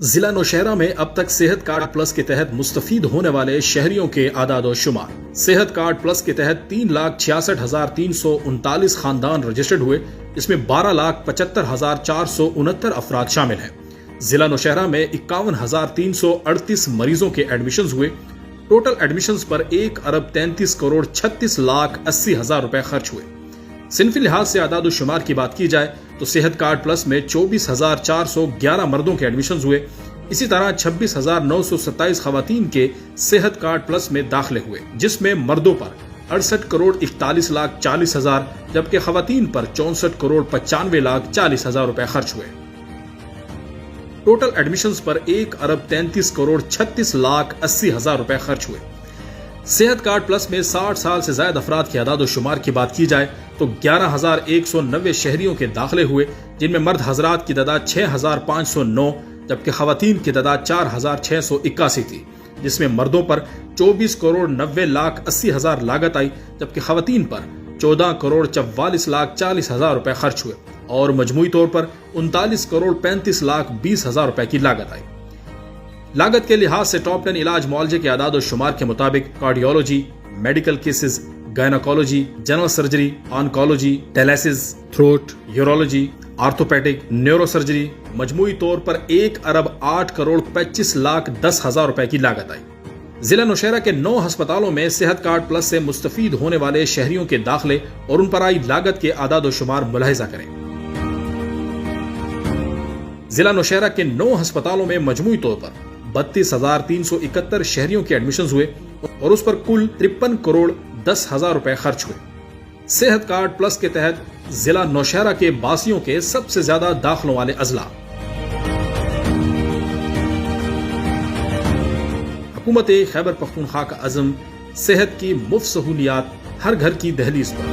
ضلع نوشہرہ میں اب تک صحت کارڈ پلس کے تحت مستفید ہونے والے شہریوں کے اعداد و شمار۔ صحت کارڈ پلس کے تحت 3,66,339 خاندان رجسٹرڈ ہوئے، اس میں 12,75,469 افراد شامل ہیں۔ ضلع نوشہرہ میں 51,338 مریضوں کے ایڈمیشنز ہوئے۔ ٹوٹل ایڈمیشنز پر 1,33,36,80,000 روپے خرچ ہوئے۔ صنفی لحاظ سے اعداد و شمار کی بات کی جائے تو صحت کارڈ پلس میں 24,411 مردوں کے ایڈمیشنز ہوئے، اسی طرح 26,927 خواتین کے صحت کارڈ پلس میں داخلے ہوئے، جس میں مردوں پر 68,41,40,000 جبکہ خواتین پر 64,95,40,000 روپے خرچ ہوئے۔ ٹوٹل ایڈمیشنز پر 1,33,36,80,000 روپے خرچ ہوئے۔ صحت کارڈ پلس میں 60 سال سے زائد افراد کے اعداد و شمار کی بات کی جائے تو 11,190 شہریوں کے داخلے ہوئے، جن میں مرد حضرات کی تعداد 6,509 جبکہ خواتین کی تعداد 4,681 تھی، جس میں مردوں پر 24,90,80,000 لاگت آئی جبکہ خواتین پر 14,44,40,000 روپے خرچ ہوئے اور مجموعی طور پر 39,35,20,000 روپے کی لاگت آئی۔ لاگت کے لحاظ سے ٹاپ 10 علاج معالجے کے اعداد و شمار کے مطابق cardiology, medical cases, gynaecology, general surgery, oncology, dialysis, throat, urology, orthopaedic, neuro surgery مجموعی طور پر 1,08,25,10,000 روپے کی لاگت آئی۔ ضلع نوشہرہ کے 9 ہسپتالوں میں صحت کارڈ پلس سے مستفید ہونے والے شہریوں کے داخلے اور ان پر آئی لاگت کے اعداد و شمار ملاحظہ کریں۔ ضلع نوشہرہ کے 9 ہسپتالوں میں مجموعی طور پر 32,371 شہریوں کے ایڈمیشنز ہوئے اور اس پر کل 53,10,00,000 روپے خرچ ہوئے۔ صحت کارڈ پلس کے تحت ضلع نوشہرہ کے باسیوں کے سب سے زیادہ داخلوں والے اضلاع۔ حکومت خیبر پختونخوا کا عزم، صحت کی مفت سہولیات ہر گھر کی دہلیز پر۔